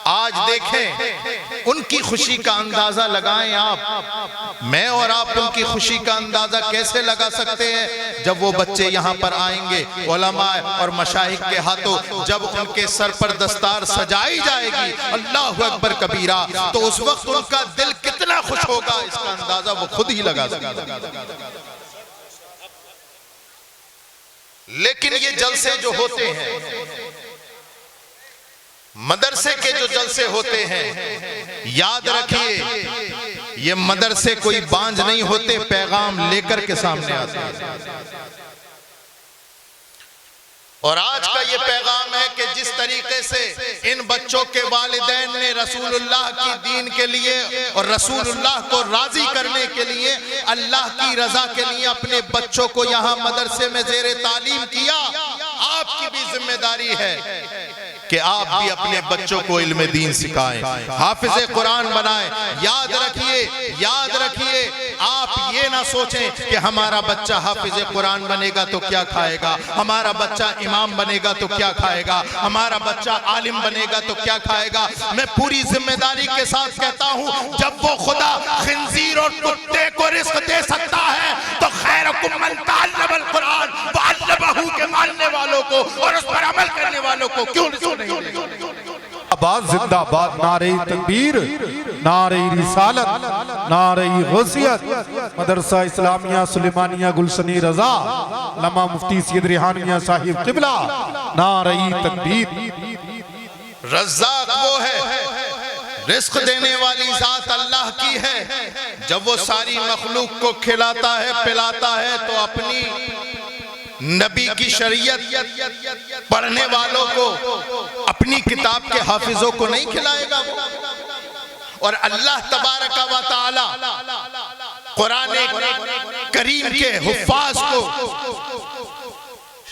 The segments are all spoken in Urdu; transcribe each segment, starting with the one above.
آج دیکھیں ان کی خوشی کا اندازہ لگائیں آپ، میں اور آپ ان کی خوشی کا اندازہ کیسے لگا سکتے ہیں جب وہ بچے یہاں پر آئیں گے علماء اور مشائخ کے ہاتھوں، جب ان کے سر پر دستار سجائی جائے گی اللہ اکبر کبیرہ، تو اس وقت ان کا دل کتنا خوش ہوگا اس کا اندازہ وہ خود ہی لگا سکتے ہیں۔ لیکن یہ جلسے جو ہوتے ہیں، مدرسے کے جو جلسے ہوتے ہیں، یاد رکھیے یہ مدرسے کوئی بانجھ نہیں ہوتے، پیغام لے کر کے سامنے آتے ہیں۔ اور آج کا یہ پیغام ہے کہ جس طریقے سے ان بچوں کے والدین نے رسول اللہ کی دین کے لیے اور رسول اللہ کو راضی کرنے کے لیے، اللہ کی رضا کے لیے اپنے بچوں کو یہاں مدرسے میں زیر تعلیم کیا، آپ کی بھی ذمہ داری ہے کہ آپ بھی اپنے بچوں کو علم دین سکھائیں، حافظ قرآن بنائیں۔ یاد رکھیے آپ یہ نہ سوچیں کہ ہمارا بچہ حافظ قرآن بنے گا تو کیا کھائے گا، ہمارا بچہ امام بنے گا تو کیا کھائے گا، ہمارا بچہ عالم بنے گا تو کیا کھائے گا۔ میں پوری ذمہ داری کے ساتھ کہتا ہوں جب وہ خدا خنزیر اور کتے کو رزق دے سکتا ہے تو خیرکم من تعلم القرآن وعلمہ کے ماننے والوں کو اور اس پر عمل کرنے والوں کو کیوں نہیں؟ آباد زندہ آباد، نعرہ تکبیر، نعرہ رسالت، نعرہ غوثیت، مدرسہ اسلامیہ سلیمانیہ گلشنی رضا، علامہ مفتی سید ریحان میاں صاحب قبلہ، نعرہ تکبیر۔ رزاق وہ ہے، رزق دینے والی ذات اللہ کی ہے، جب وہ ساری مخلوق کو کھلاتا ہے پلاتا ہے تو اپنی نبی کی شریعت پڑھنے والوں کو، اپنی کتاب کے حافظوں کو نہیں کھلائے گا وہ؟ اور اللہ تبارک و تعالی قرآن کریم کے حفاظ کو،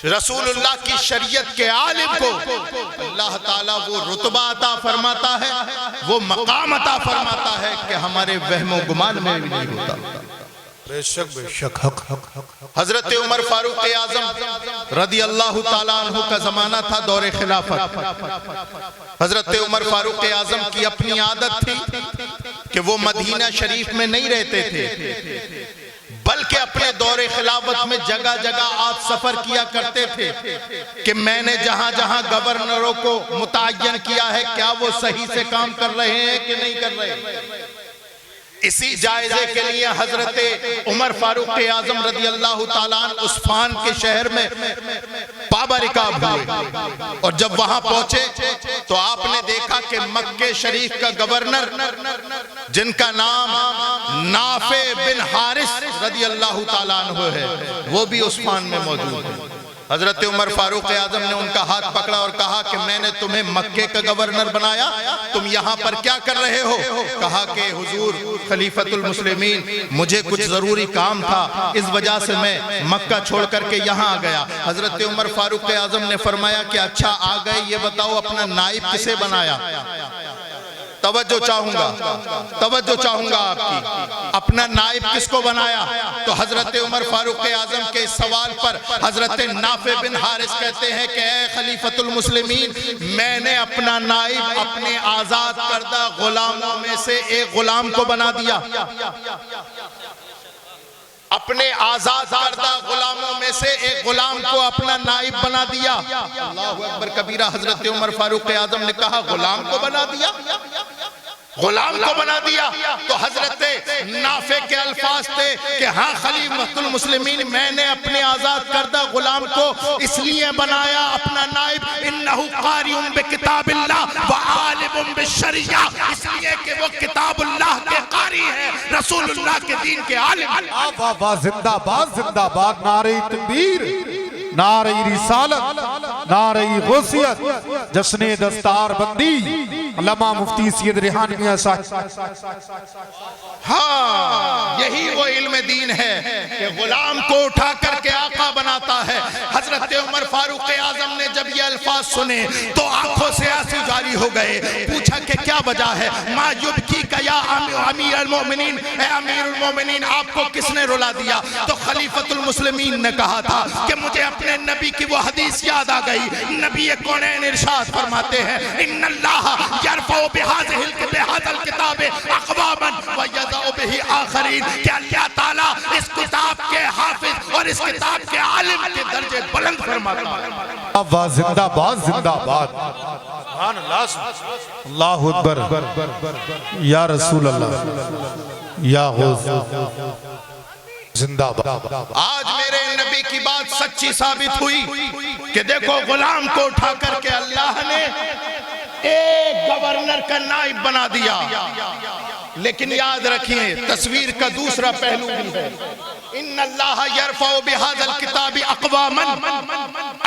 رسول اللہ کی شریعت کے عالم کو اللہ تعالیٰ وہ رتبہ عطا فرماتا ہے، وہ مقام عطا فرماتا ہے کہ ہمارے وہم و گمان میں بھی نہیں ہوتا۔ بے شک حق حضرت عمر فاروق اعظم رضی اللہ تعالیٰ عنہ کا زمانہ تھا، دور خلافت۔ حضرت عمر فاروق اعظم کی اپنی عادت تھی کہ وہ مدینہ شریف میں نہیں رہتے تھے، بلکہ اپنے دور خلافت میں جگہ جگہ آپ سفر کیا کرتے تھے کہ میں نے جہاں جہاں گورنروں کو متعین کیا ہے کیا وہ صحیح سے کام کر رہے ہیں کہ نہیں کر رہے۔ اسی جائزے کے لیے حضرت عمر فاروق اعظم رضی اللہ تعالیٰ عنہ عثمان کے شہر میں پابہ رکاب ہوئے، اور جب وہاں پہنچے تو آپ نے دیکھا کہ مکہ شریف کا گورنر جن کا نام نافع بن حارث رضی اللہ تعالیٰ عنہ ہے وہ بھی عثمان میں موجود ہے۔ حضرت عمر فاروق اعظم نے ان کا ہاتھ پکڑا اور کہا کہ میں نے تمہیں مکہ کا گورنر بنایا، تم یہاں پر کیا کر رہے ہو؟ کہا کہ حضور خلیفۃ المسلمین مجھے کچھ ضروری کام تھا، اس وجہ سے میں مکہ چھوڑ کر کے یہاں آ گیا۔ حضرت عمر فاروق اعظم نے فرمایا کہ اچھا آ گئے، یہ بتاؤ اپنا نائب کسے بنایا؟ توجہ چاہوں گا آپ کی، اپنا نائب کس کو بنایا؟ تو حضرت عمر فاروق اعظم کے اس سوال پر حضرت نافع بن حارث کہتے ہیں کہ اے خلیفۃ المسلمین، میں نے اپنا نائب اپنے آزاد کردہ غلاموں میں سے ایک غلام کو بنا دیا، اپنے آزاد کردہ غلاموں میں سے ایک غلام کو اپنا نائب بنا دیا۔ اللہ اکبر کبیرہ۔ حضرت عمر فاروق اعظم نے کہا غلام کو بنا دیا، غلام کو بنا دیا؟ تو حضرت نافع کے الفاظ تھے کہ ہاں خلیفۃ المسلمین، میں نے اپنے آزاد کردہ غلام کو اس لیے بنایا اپنا نائب، انہو قاری بکتاب اللہ وعالم بالشریعہ، اس لیے کہ وہ کتاب اللہ کے قاری ہے، رسول اللہ کے دین کے عالم۔ آباد زندہ آباد، نعرہ تکبیر، نعرہ رسالت، نعرہ غوثیت، جشن دستار بندی، علامہ مفتی سید ریحان میاں صاحب۔ ہاں یہی وہ علم دین ہے کہ غلام کو اٹھا کر کے آقا بناتا ہے۔ حضرت عمر فاروق اعظم نے جب یہ الفاظ سنے تو آنکھوں سے آنسو طاری ہو گئے. پوچھا کہ کیا وجہ ہے؟ ما یبکی کا یا امیر المومنین، اے امیر المومنین آپ کو کس نے رلا دیا؟ تو خلیفۃ المسلمین نے کہا تھا کہ مجھے اپنے نبی کی وہ حدیث یاد آ گئی. نبی کونین ارشاد فرماتے ہیں ان اللہ یرفع بہذا الکتاب اقواما ویضع بہ آخرین، کہ اللہ تعالیٰ اس کتاب کے حافظ اور اس کتاب کے عالم کے درجے بلند فرماتا ہے. زندہ باد زندہ باد. سبحان اللہ، اللہ اکبر. یا رسول اللہ، یا غوث، زندہ باد. آج میرے نبی کی بات سچی ثابت ہوئی کہ دیکھو غلام کو اٹھا کر کے اللہ نے ایک گورنر کا نائب بنا دیا. لیکن یاد رکھیں تصویر کا دوسرا پہلو بھی ہے. ان اللہ یرفع بہذا الکتاب اقواما،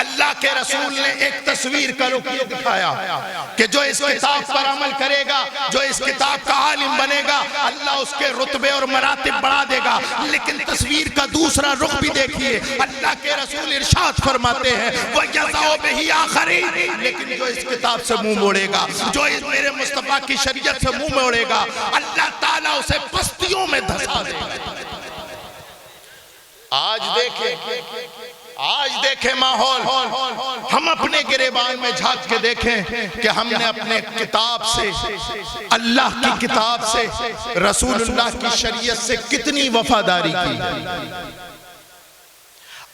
اللہ کے رسول نے ایک تصویر کا رخ دکھایا کہ جو اس کتاب پر عمل کرے گا، جو اس کتاب کا عالم بنے گا، اللہ اس کے رتبے اور مراتب بڑھا دے گا. لیکن تصویر کا دوسرا رخ بھی دیکھیے، اللہ کے رسول ارشاد فرماتے ہیں وَيَضَعُ بِهِ آخَرِينَ، لیکن جو اس کتاب سے منہ موڑے گا، جو اس میرے مصطفیٰ کی شریعت سے منہ موڑے گا، اللہ تعالیٰ اسے پستیوں میں دھسا دے گا. آج دیکھیں ماحول. ہم اپنے گریبان میں جھانک کے دیکھیں کہ ہم نے اپنے کتاب سے، اللہ کی کتاب سے، رسول اللہ کی شریعت سے کتنی وفاداری کی.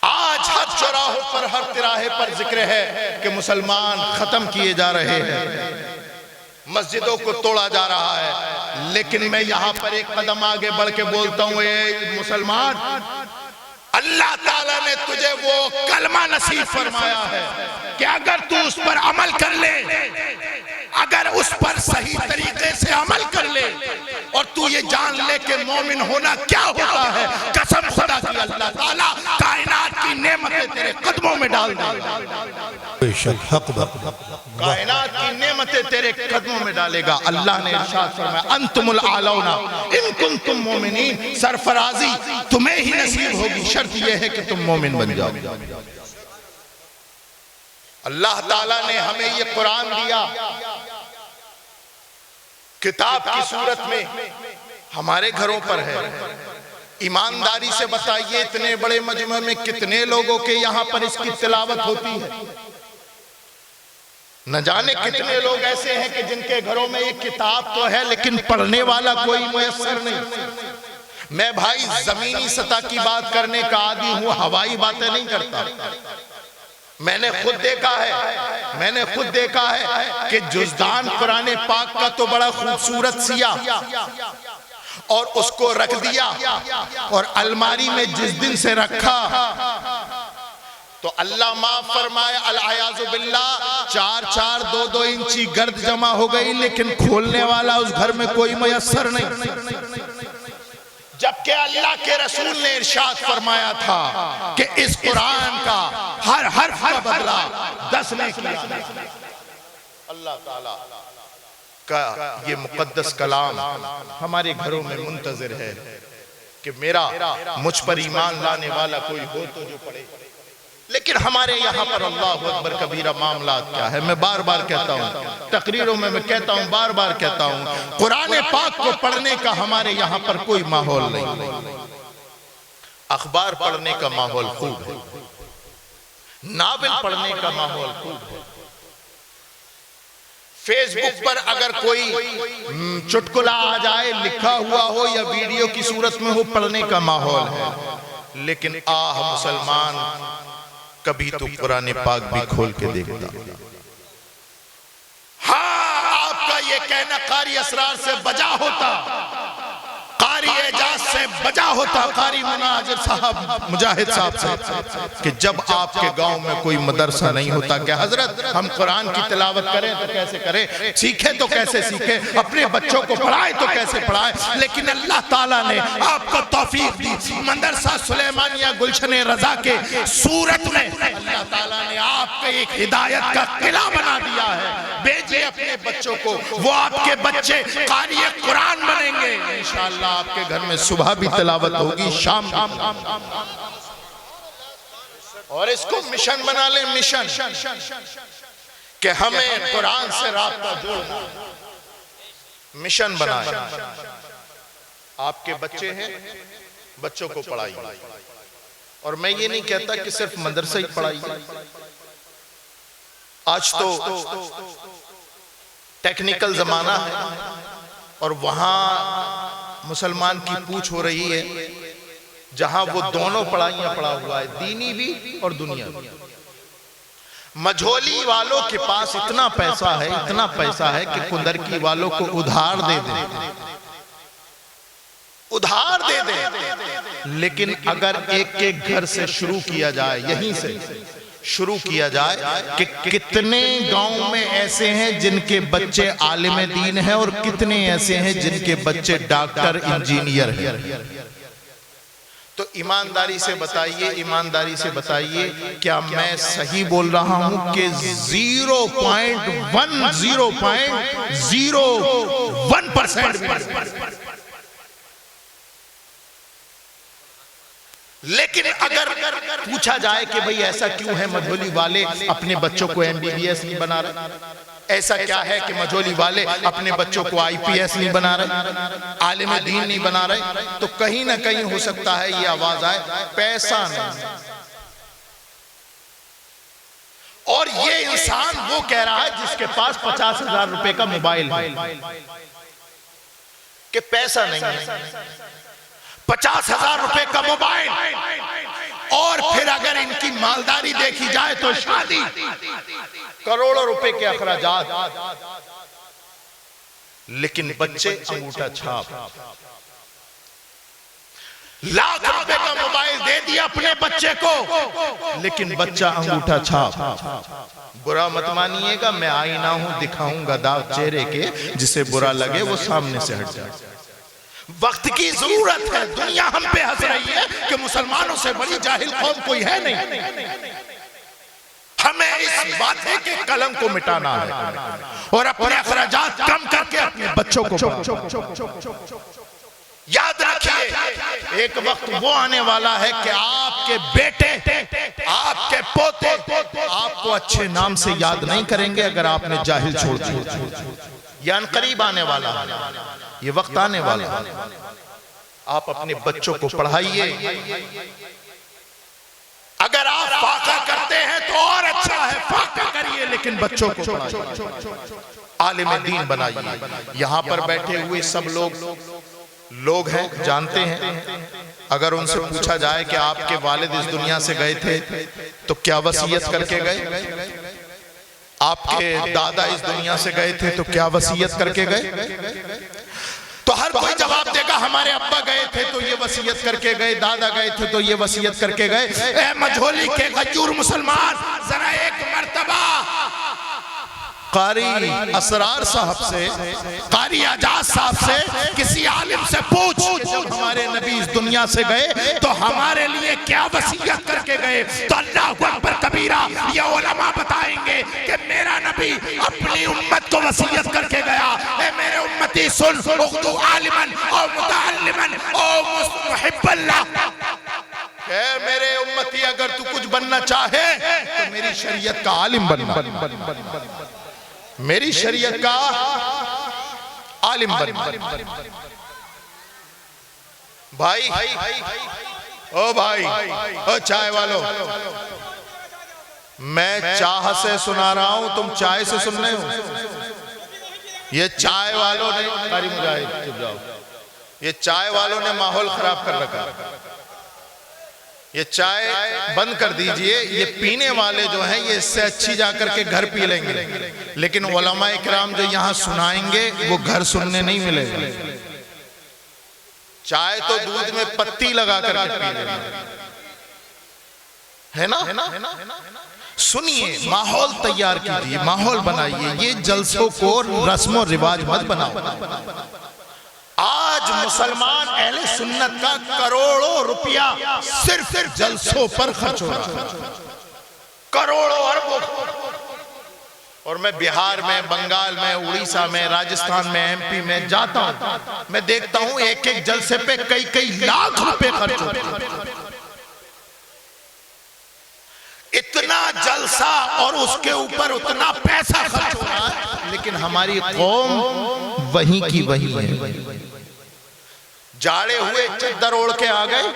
آج ہر چوراہوں پر، ہر تراہے پر ذکر ہے کہ مسلمان ختم کیے جا رہے ہیں، مسجدوں کو توڑا جا رہا ہے. لیکن میں یہاں پر ایک قدم آگے بڑھ کے بولتا ہوں، اے مسلمان، اللہ تعالیٰ نے تجھے وہ کلمہ نصیب فرمایا ہے کہ اگر تو اس پر عمل کر لے، اگر اس پر صحیح طریقے سے عمل کر لے، اور تو یہ جان لے کہ مومن ہونا کیا ہوتا ہے، قسم خدا کی اللہ تعالیٰ کائنات کی نعمتیں تیرے قدموں میں ڈال دے گا. بے شک حق بات. کائنات کی نعمتیں تیرے قدموں میں ڈالے گا. اللہ نے ارشاد فرمایا انتم الاعلون ان کنتم مومنین، سرفرازی تمہیں ہی نصیب ہوگی، شرط یہ ہے کہ تم مومن بن جاؤ. اللہ تعالیٰ نے ہمیں یہ قرآن دیا کتاب کی صورت میں، ہمارے گھروں پر ہے. ایمانداری سے بتائیے اتنے بڑے مجمع میں کتنے لوگوں کے یہاں پر اس کی تلاوت ہوتی ہے؟ نہ جانے کتنے لوگ ایسے ہیں کہ جن کے گھروں میں یہ کتاب تو ہے لیکن پڑھنے والا کوئی میسر نہیں. میں بھائی زمینی سطح کی بات کرنے کا عادی ہوں، ہوائی باتیں نہیں کرتا. میں نے خود دیکھا ہے کہ جزدان قرآن پاک کا تو بڑا خوبصورت سیا اور اس کو رکھ دیا، اور الماری میں جس دن سے رکھا تو اللہ معاف فرمائے العیاذ باللہ 4-4 2-2 انچی گرد جمع ہو گئی، لیکن کھولنے والا اس گھر میں کوئی میسر نہیں. جبکہ اللہ کے رسول نے ارشاد فرمایا تھا کہ اس قرآن کا ہر حرف کا بدلہ 10 نے کیا. اللہ تعالیٰ کا یہ مقدس کلام ہمارے گھروں میں منتظر ہے کہ میرا مجھ پر ایمان لانے والا کوئی ہو تو جو پڑھے. لیکن ہمارے یہاں پر اللہ اکبر کبیرہ معاملات کیا ہے. میں بار بار کہتا ہوں، تقریروں میں کہتا ہوں، بار بار کہتا ہوں، قرآن پاک کو پڑھنے کا ہمارے یہاں پر کوئی ماحول نہیں. اخبار پڑھنے کا ماحول خوب ہے، ناول پڑھنے کا ماحول خوب ہے. فیس بک پر اگر کوئی چٹکلا آ جائے لکھا ہوا ہو یا ویڈیو کی صورت میں ہو، پڑھنے کا ماحول ہے. لیکن مسلمان کبھی تو قرآن پاک بھی کھول کے دیکھتا. ہاں آپ کا یہ کہنا قاری اسرار سے بجا ہوتا، قاری اعجاز سے بجا ہوتا، قاری مجاہد صاحب سے، کہ جب آپ کے گاؤں میں کوئی مدرسہ نہیں ہوتا کہ حضرت ہم قرآن کی تلاوت کریں تو کیسے کریں، سیکھیں تو کیسے سیکھیں، اپنے بچوں کو پڑھائیں تو کیسے پڑھائیں. لیکن اللہ تعالیٰ نے آپ کو توفیق دی. مدرسہ سلیمانیہ گلشن رضا کے صورت میں اللہ تعالیٰ نے آپ کو ایک ہدایت کا قلعہ بنا دیا ہے. بیجئے اپنے بچوں کو، وہ آپ کے بچے قاری قرآن بنیں گے. انشاءاللہ آپ کے گھر میں صبح بھی تلاوت ہوگی، شام اور اس کو مشن بنا لیں. مشن کہ ہمیں قرآن سے رابطہ جوڑنا مشن بنایا. آپ کے بچے ہیں، بچوں کو پڑھائیے. اور میں یہ نہیں کہتا کہ صرف مدرسہ ہی پڑھائیے. آج تو ٹیکنیکل زمانہ ہے اور وہاں مسلمان کی پوچھ ہو رہی ہے جہاں وہ دونوں پڑھائیاں پڑھا ہوا ہے، دینی بھی اور دنیا بھی. مجھولی والوں کے پاس اتنا پیسہ ہے کہ کندرکی والوں کو ادھار دے دے. لیکن اگر ایک ایک گھر سے شروع کیا جائے، یہیں سے شروع کیا جائے کہ کتنے گاؤں میں ایسے ہیں جن کے بچے عالم دین ہیں اور کتنے ایسے ہیں جن کے بچے ڈاکٹر انجینئر ہیں. تو ایمانداری سے بتائیے کیا میں صحیح بول رہا ہوں کہ 0.1% لیکن اگر پوچھا جائے کہ بھئی ایسا کیوں ہے مجھولی والے اپنے بچوں کو MBBS نہیں بنا رہے، ایسا کیا ہے کہ مجھولی والے اپنے بچوں کو IPS نہیں بنا رہے، عالم دین نہیں بنا رہے، تو کہیں نہ کہیں ہو سکتا ہے یہ آواز آئے پیسہ نہیں. اور یہ انسان وہ کہہ رہا ہے جس کے پاس 50,000 روپے کا موبائل ہے کہ پیسہ نہیں ہے. 50,000 روپے کا موبائل اور پھر اگر ان کی مالداری دیکھی جائے تو شادی، کروڑوں روپے کے اخراجات، لیکن بچے انگوٹھا چھاپ. لاکھ روپے کا موبائل دے دیا اپنے بچے کو لیکن بچہ انگوٹھا چھاپ. برا مت مانیے گا، میں آئینہ ہوں، دکھاؤں گا داغ چہرے کے، جسے برا لگے وہ سامنے سے ہٹ جائے. وقت کی ضرورت ہے. دنیا ہم پہ ہنس رہی ہے کہ مسلمانوں سے بڑی جاہل قوم کوئی ہے نہیں. ہمیں اس بات ہے کہ قلم کو مٹانا ہے اور اپنے اخراجات کم کر کے اپنے بچوں کو پڑھانا. یاد رکھیے ایک وقت وہ آنے والا ہے کہ آپ کے بیٹے، آپ کے پوتے آپ کو اچھے نام سے یاد نہیں کریں گے اگر آپ نے جاہل چھوڑ دیا. یہ ان قریب آنے والا ہے، یہ وقت آنے والا ہے. آپ اپنے بچوں کو پڑھائیے. اگر آپ فاقہ کرتے ہیں تو اور اچھا ہے، فاقہ کریے لیکن بچوں کو پڑھائیے، عالم دین بنائیے. یہاں پر بیٹھے ہوئے سب لوگ ہیں، جانتے ہیں. اگر ان سے پوچھا جائے کہ آپ کے والد اس دنیا سے گئے تھے تو کیا وصیت کر کے گئے؟ آپ کے دادا اس دنیا سے گئے تھے تو کیا وصیت کر کے گئے؟ تو ہر کوئی جواب دے گا ہمارے ابا گئے تھے تو یہ وصیت کر کے گئے، دادا گئے تھے تو یہ وصیت کر کے گئے. اے مجھولی کے غیور مسلمان، ذرا ایک مرتبہ قاری اسرار صاحب سے، قاری اعجاز صاحب سے، کسی عالم سے پوچھ جب ہمارے نبی اس دنیا سے گئے تو ہمارے لیے کیا وصیت کر کے گئے؟ تو اللہ اکبر کبیرہ یہ علماء بتائیں گے کہ میرا نبی اپنی امت کو وصیت کر کے گیا. اے میرے امتی سن، اغدو عالماً او متعلماً او محب اللہ. اے میرے امتی اگر تو کچھ بننا چاہے تو میری شریعت کا عالم بننا، میری شریعت کا عالم بننا. بھائی او چائے والو، میں چاہ سے سنا رہا ہوں، تم چائے سے سن رہے ہو. یہ چائے والوں نے، قاری مجاہد چپ جاؤ، یہ چائے والوں نے ماحول خراب کر رکھا. یہ چائے بند کر دیجئے. یہ پینے والے جو ہیں یہ اس سے اچھی جا کر کے گھر پی لیں گے، لیکن علماء اکرام جو یہاں سنائیں گے وہ گھر سننے نہیں ملے گا. چائے تو دودھ میں پتی لگا کر کے پی لیں گے، ہے نا؟ سنیے، ماحول تیار کیجئے، ماحول بنائیے. یہ جلسوں کو رسم و رواج مت بناؤ. آج مسلمان اہل سنت کا کروڑوں روپیہ صرف جلسوں پر خرچ ہو رہا ہے، کروڑوں اربوں. اور میں بہار میں، بنگال میں، اڑیسہ میں، راجستھان میں، MP میں جاتا ہوں، میں دیکھتا ہوں ایک ایک جلسے پہ کئی لاکھ روپے خرچ ہوتے ہیں. اتنا جلسہ اور اس کے اوپر اتنا پیسہ خرچ ہو رہا ہے، لیکن ہماری قوم وہیں کی وہی ہے. جاڑے ہوئے چادر اوڑھ کے آ گئے،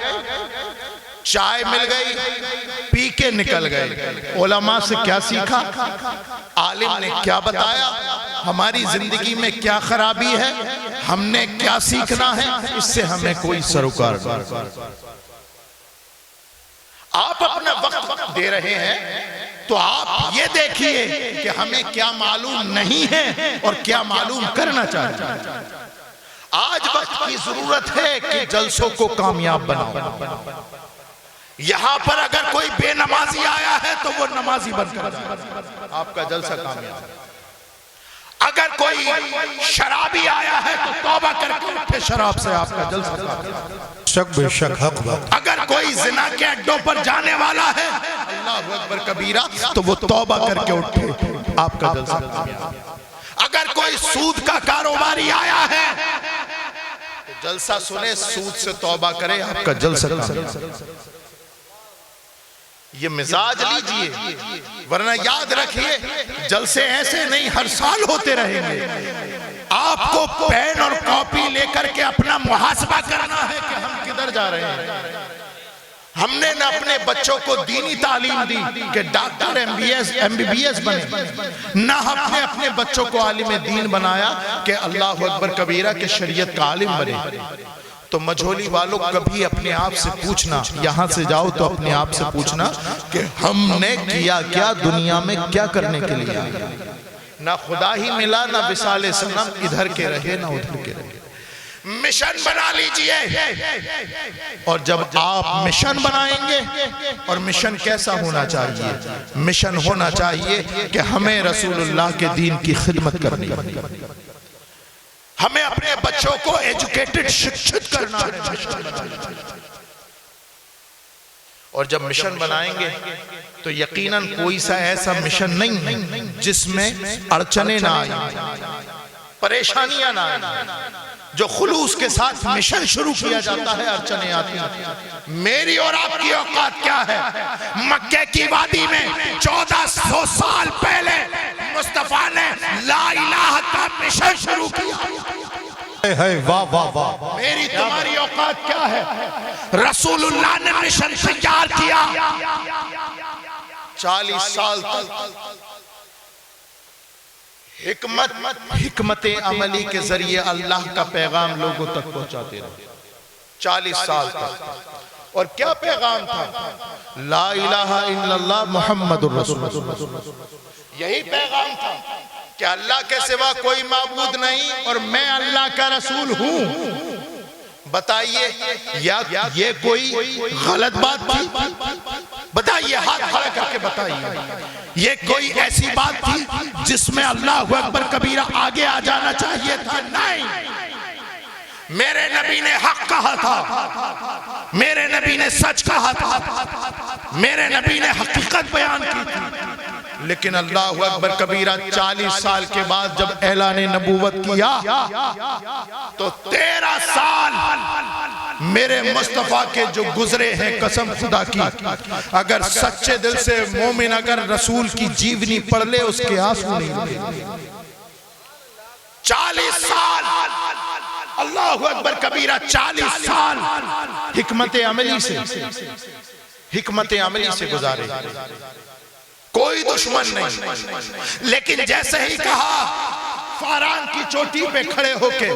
چائے مل گئی، پی کے نکل گئے. علماء سے کیا سیکھا؟ عالم نے کیا بتایا؟ ہماری زندگی میں کیا خرابی ہے؟ ہم نے کیا سیکھنا ہے؟ اس سے ہمیں کوئی سروکار نہیں. آپ اپنا وقت دے رہے ہیں تو آپ یہ دیکھیے کہ ہمیں کیا معلوم نہیں ہے اور کیا معلوم کرنا چاہتے ہیں. آج وقت کی ضرورت ہے کہ جلسوں کو کامیاب بناؤ. یہاں پر اگر کوئی بے نمازی آیا ہے تو وہ نمازی بن کر آپ کا جلسہ کامیاب ہے. اگر کوئی شرابی آیا ہے تو توبہ کر کے اٹھے شراب سے، آپ کا جلسہ کامیاب ہے. شک بے شک حق بات. اگر کوئی زنا کے اڈوں پر جانے والا ہے، اللہ اکبر کبیرہ، تو وہ توبہ کر کے اٹھے، آپ کا جلسہ کامیاب ہے. اگر کوئی سود کا کاروباری آیا ہے تو جلسہ سنے، سود سے توبہ کرے، آپ کا جلسہ کامیاب ہے. یہ مزاج لیجئے، ورنہ یاد رکھیے جلسے ایسے نہیں ہر سال ہوتے رہیں گے. آپ کو پین اور کاپی لے کر کے اپنا محاسبہ کرنا ہے کہ ہم کدھر جا رہے ہیں. ہم نے نہ اپنے بچوں کو دینی تعلیم دی کہ doctor M B B S بنے، نہ ہم نے اپنے بچوں کو عالم دین بنایا کہ اللہ اکبر کبیرہ کے شریعت کا عالم بنے. تو مجھولی والوں کبھی اپنے آپ سے پوچھنا، یہاں سے جاؤ تو اپنے آپ سے پوچھنا کہ ہم نے کیا کیا دنیا میں، کیا کرنے کے لیے. نہ خدا ہی ملا، نہ وصال صنم، ادھر کے رہے نہ ادھر کے رہے. مشن بنا لیجئے، اور جب آپ مشن بنائیں گے، اور مشن کیسا ہونا چاہیے؟ مشن ہونا چاہیے کہ ہمیں رسول اللہ کے دین کی خدمت کرنی ہے، ہمیں اپنے بچوں کو ایجوکیٹڈ شکشت کرنا ہے. اور جب مشن بنائیں گے تو یقیناً کوئی سا ایسا مشن نہیں جس میں اڑچنے نہ آئیں، پریشانیاں نہ آئیں. جو خلوص کے ساتھ مشن شروع کیا جاتا ہے، اڑچنے آتی ہیں. میری اور آپ کی اوقات کیا ہے؟ مکہ کی وادی میں 1400 سال پہلے مصطفیٰ نے لا الہ کا مشن شروع کیا. واہ واہ واہ. میری تمہاری اوقات کیا ہے؟ رسول اللہ نے مشن تیار کیا، 40 سال تک حکمت عملی کے ذریعے اللہ کا پیغام لوگوں تک پہنچاتے رہے. 40 سال تک. اور کیا پیغام تھا؟ لا الہ الا اللہ محمد الرسول اللہ. یہی پیغام تھا کہ اللہ کے سوا کوئی معبود نہیں اور میں اللہ کا رسول ہوں. بتائیے یہ کوئی غلط بات تھی؟ بتائیے، ہاتھ کھڑا کر کے بتائیے. یہ کوئی ایسی بات تھی جس میں اللہ اکبر کبیرہ آگے آ جانا چاہیے تھا؟ نہیں. میرے نبی نے حق کہا تھا، میرے نبی نے سچ کہا تھا، میرے نبی نے حقیقت بیان کی تھی. لیکن اللہ اکبر کبیرہ 40 سال کے بعد جب اعلان نبوت کیا تو 13 سال میرے مصطفیٰ کے جو گزرے ہیں، قسم خدا کی، اگر سچے دل سے مومن اگر رسول کی جیونی پڑھ لے اس کے آنسو نہیں رکے. 40 سال اللہ اکبر کبیرہ، 40 سال حکمت عملی سے گزارے. کوئی دشمن نہیں. لیکن جیسے ہی کہا فاران کی چوٹی پہ کھڑے ہو کے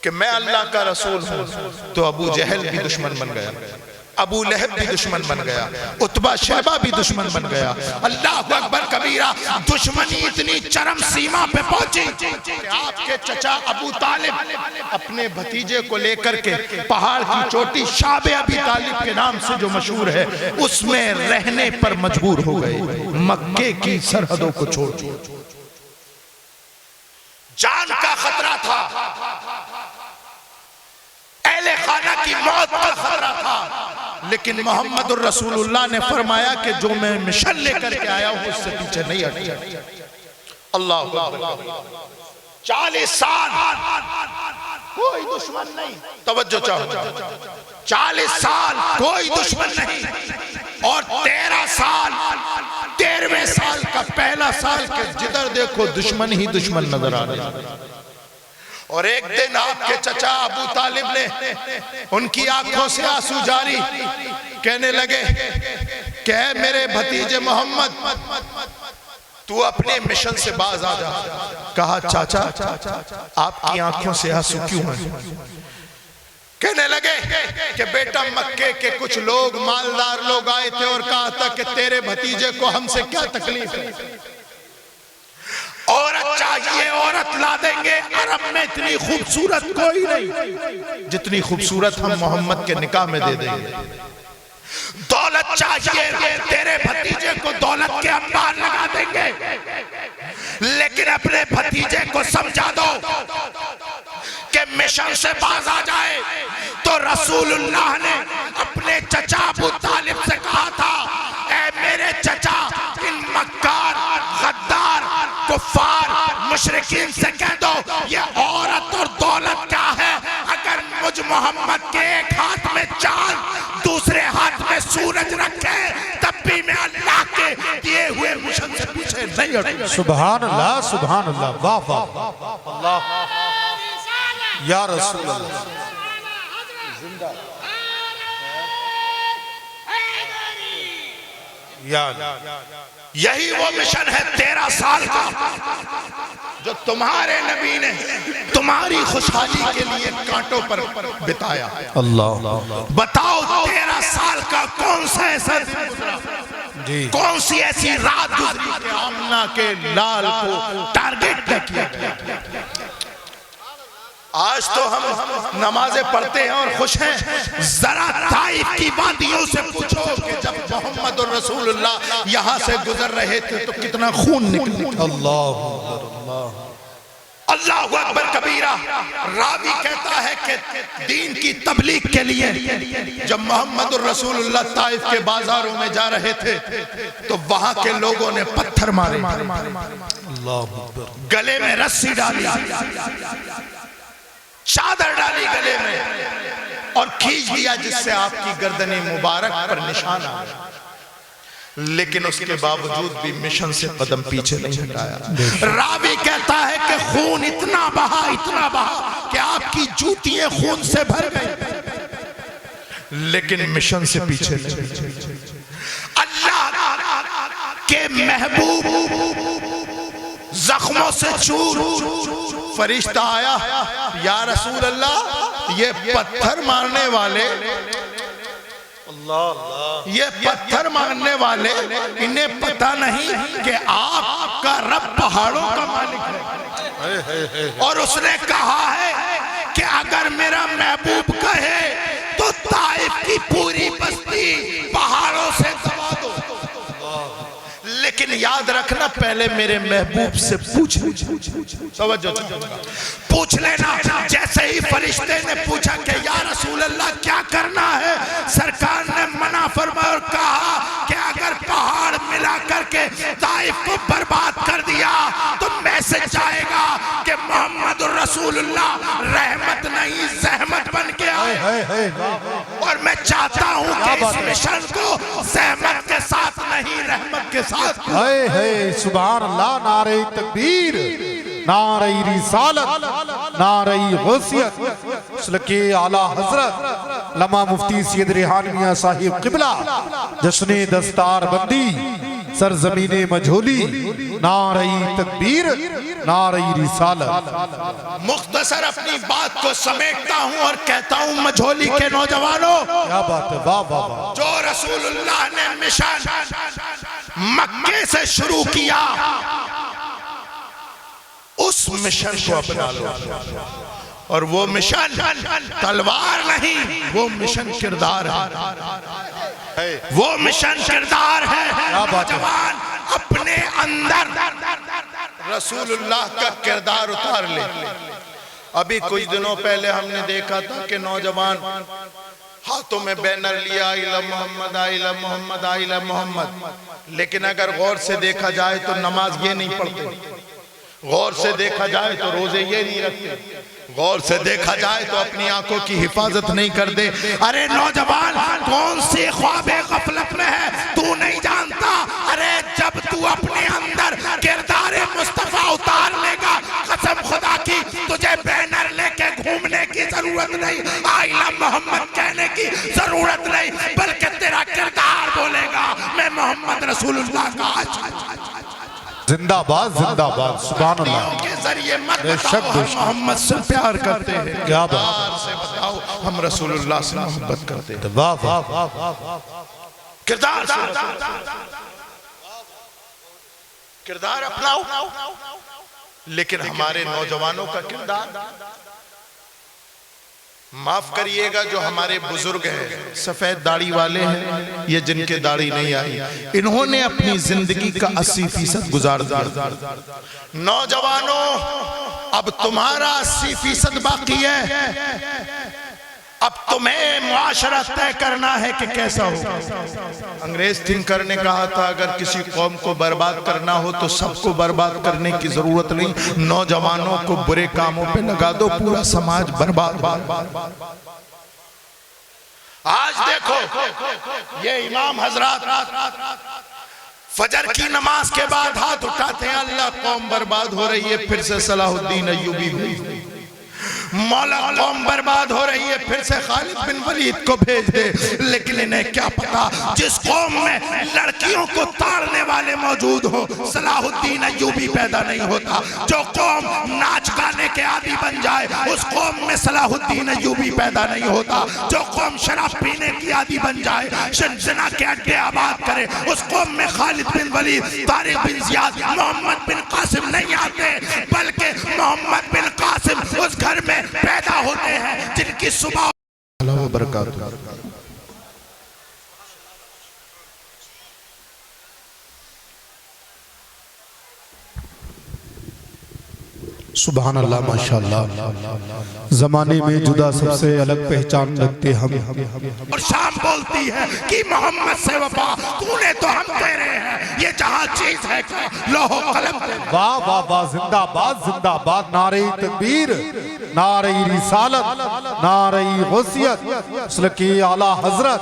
کہ میں اللہ کا رسول ہوں، تو ابو جہل بھی دشمن بن گیا، ابو لہب بھی دشمن بن گیا، عتبہ شیبہ بھی دشمن بن گیا. اللہ اکبر کبیرہ، دشمنی اتنی چرم سیما پہ پہنچی کہ آپ کے چچا ابو طالب اپنے بھتیجے کو لے کر کے پہاڑ کی چوٹی شعب ابی طالب کے نام سے جو مشہور ہے اس میں رہنے پر مجبور ہو گئے، مکے کی سرحدوں کو چھوڑ. جان کا خطرہ تھا، اہل خانہ کی موت کا خطرہ تھا، لیکن محمد الرسول اللہ نے فرمایا کہ جو میں مشن لے کر کے آیا ہوں اس سے پیچھے نہیں ہٹے. اللہ اکبر. 40 سال کوئی دشمن نہیں. توجہ چاہو. 40 سال کوئی دشمن نہیں. اور 13 سال 13ویں سال کا پہلا سال کہ جدھر دیکھو دشمن ہی دشمن نظر آ رہے ہیں. اور ایک دن آپ کے چچا ابو طالب نے ان کی آنکھوں سے آنسو جاری کہنے لگے کہ اے میرے بھتیجے محمد تو اپنے مشن سے باز آ جا. کہا چاچا آپ کی آنکھوں سے آنسو کیوں ہیں؟ کہنے لگے کہ بیٹا مکے کے کچھ لوگ مالدار لوگ آئے تھے اور کہا تھا کہ تیرے بھتیجے کو ہم سے کیا تکلیف ہے، عورت چاہیے عورت لا دیں گے. عرب میں اتنی خوبصورت کوئی نہیں جتنی خوبصورت ہم محمد کے نکاح میں دے دیں گے. دولت چاہیے تیرے بھتیجے کو دولت کے انبار لگا دیں گے، لیکن اپنے بھتیجے کو سمجھا دو کہ مشن سے باز آ جائے. تو رسول اللہ نے اپنے چچا ابو طالب سے کہا تھا اے میرے چچا ان مکار غدار کفار مشرکین سے کہہ دو یہ عورت اور دولت کیا ہے. اگر مجھ محمد کے ایک ہاتھ میں چاند دوسرے ہاتھ میں سورج رکھے تب بھی میں اللہ کے دیے ہوئے مشن سے پیچھے نہیں ہٹوں. سبحان اللہ سبحان اللہ واہ واہ اللہ یا رسول اللہ. یہی وہ مشن ہے 13 سال کا جو تمہارے نبی نے تمہاری خوشحالی کے لیے کانٹوں پر بتایا. اللہ بتاؤ 13 سال کا کون سا ایسا دن گزرا، کون سی ایسی رات گزری کہ آمنہ کے لال کو ٹارگٹ نہ کیا گیا. آج تو ہم نمازیں پڑھتے ہیں اور خوش ہیں. ذرا طائف کی وادیوں سے پوچھو کہ جب محمد الرسول اللہ یہاں سے گزر رہے تھے تو کتنا خون نکلا. اللہ اکبر کبیرہ. راوی کہتا ہے کہ دین کی تبلیغ کے لیے جب محمد الرسول اللہ طائف کے بازاروں میں جا رہے تھے تو وہاں کے لوگوں نے پتھر مارے، گلے میں رسی ڈالی، چادر ڈالی گلے میں اور کھینچ دیا جس سے آپ کی گردن مبارک پر نشان آ گیا. لیکن اس کے باوجود بھی مشن سے قدم پیچھے نہیں ہٹایا. راوی کہتا ہے کہ خون اتنا بہا کہ آپ کی جوتیاں خون سے بھر گئی، لیکن مشن سے پیچھے نہیں. اللہ کے محبوب زخموں سے چور. فرشتہ آیا یا رسول اللہ یہ پتھر مارنے والے انہیں پتہ نہیں کہ آپ کا رب پہاڑوں کا مالک ہے. اور اس نے کہا ہے کہ اگر میرا محبوب کہے تو طائف کی پوری بستی پہاڑوں سے دبا دو، لیکن یاد رکھنا پہلے میرے محبوب سے پوچھ لینا. جیسے ہی فرشتے نے پوچھا کہ یا رسول اللہ کیا کرنا ہے، سرکار نے منع فرمایا اور کہا کہ اگر پہاڑ ملا کر کے طائف کو برباد کر دیا تو میسج جائے گا کہ محمد الرسول اللہ رحمت نہیں زحمت بن کے آئے. اور میں چاہتا ہوں کہ اس مشن کو زحمت کے ساتھ نہیں رحمت کے ساتھ. سبحان اللہ. نعرہ تکبیر، نعرہ رسالت، نعرہ غوثیت. سلکے اعلیٰ حضرت علامہ مفتی سید ریحانویہ صاحب قبلہ جشن دستار بندی سرزمین مجھولی. نعرہ تکبیر، نعرہ رسالت. مختصر اپنی بات کو سمیٹتا ہوں اور کہتا ہوں مجھولی کے نوجوانوں، کیا بات ہے، واہ واہ واہ. جو رسول اللہ نے مشن مکے سے شروع کیا اس مشن کو اپنا لو. اور وہ مشن تلوار نہیں، وہ مشن کردار ہے. وہ مشن کردار ہے. نوجوان اپنے اندر رسول اللہ کا کردار اتار لے. ابھی کچھ دنوں پہلے ہم نے دیکھا تھا کہ نوجوان ہاتھوں میں بینر لیا آئلہ محمد آئلہ محمد آئلہ محمد، لیکن اگر غور سے دیکھا جائے تو نماز یہ نہیں پڑھتے. غور سے دیکھا جائے تو روزے یہ نہیں رکھتے، غور سے دیکھا جائے تو اپنی آنکھوں کی حفاظت نہیں کرتے۔ ارے نوجوان کون سی خواب غفلت میں ہے تو نہیں جانتا؟ ارے جب تو اپنے اندر کردار مصطفیٰ اتار لے گا، قسم خدا کی تجھے بینر لے کے گھومنے کی ضرورت نہیں، آئی لو محمد کہنے کی ضرورت نہیں، بلکہ تیرا کردار بولے گا میں محمد رسول اللہ کا زندہ باد سبحان اللہ کے ذریعے مت بے شک بتاؤ ہم محمد سے پیار کرتے ہیں، کیا بات پیار سے بتاؤ ہم رسول اللہ سے محبت کرتے ہیں، واہ واہ کردار سے کردار اپناؤ۔ لیکن ہمارے نوجوانوں کا کردار، معاف کریے گا جو ہمارے بزرگ ہیں سفید داڑھی والے ہیں، یہ جن کے داڑھی نہیں آئی، انہوں نے اپنی زندگی کا 80% گزار دیا۔ نوجوانوں اب تمہارا 80% باقی ہے، اب تمہیں معاشرہ طے کرنا ہے کہ کیسا ہو۔ انگریز تھنکر نے کہا تھا اگر کسی قوم کو برباد کرنا ہو تو سب کو برباد کرنے کی ضرورت نہیں، نوجوانوں کو برے کاموں پہ لگا دو، پورا سماج برباد۔ آج دیکھو یہ امام حضرات فجر کی نماز کے بعد ہاتھ اٹھاتے ہیں، اللہ قوم برباد ہو رہی ہے، پھر سے صلاح الدین ایوبی بھیج دے، مولا قوم برباد ہو رہی ہے، پھر سے خالد بن ولید کو بھیج دے۔ لیکن انہیں کیا پتا جس قوم میں لڑکیوں کو تاڑنے والے موجود ہو صلاح الدین ایوبی پیدا نہیں ہوتا، جو قوم ناچ گانے کے عادی بن جائے اس قوم میں صلاح الدین ایوبی پیدا نہیں ہوتا، جو قوم شراب پینے کی عادی بن جائے زنا کے اڈے آباد کرے اس قوم میں خالد بن ولید، طارق بن زیاد، محمد بن قاسم نہیں آتے، بلکہ محمد بن قاسم اس گھر میں پیدا ہوتے ہیں جن کی صبح اللہ وبرکاتہ۔ سبحان اللہ ماشاءاللہ، زمانے میں جدا سب سے الگ پہچان رکھتے ہم، اور شام بولتی ہے کہ محمد سے وفا تو نے تو ہم تیرے ہیں، یہ جہاں چیز ہے کہ لوح و قلم تیرے۔ واہ واہ واہ، زندہ باد، نعرہ تکبیر، نعرہ رسالت، نعرہ غوثیت، مسلک اعلیٰ حضرت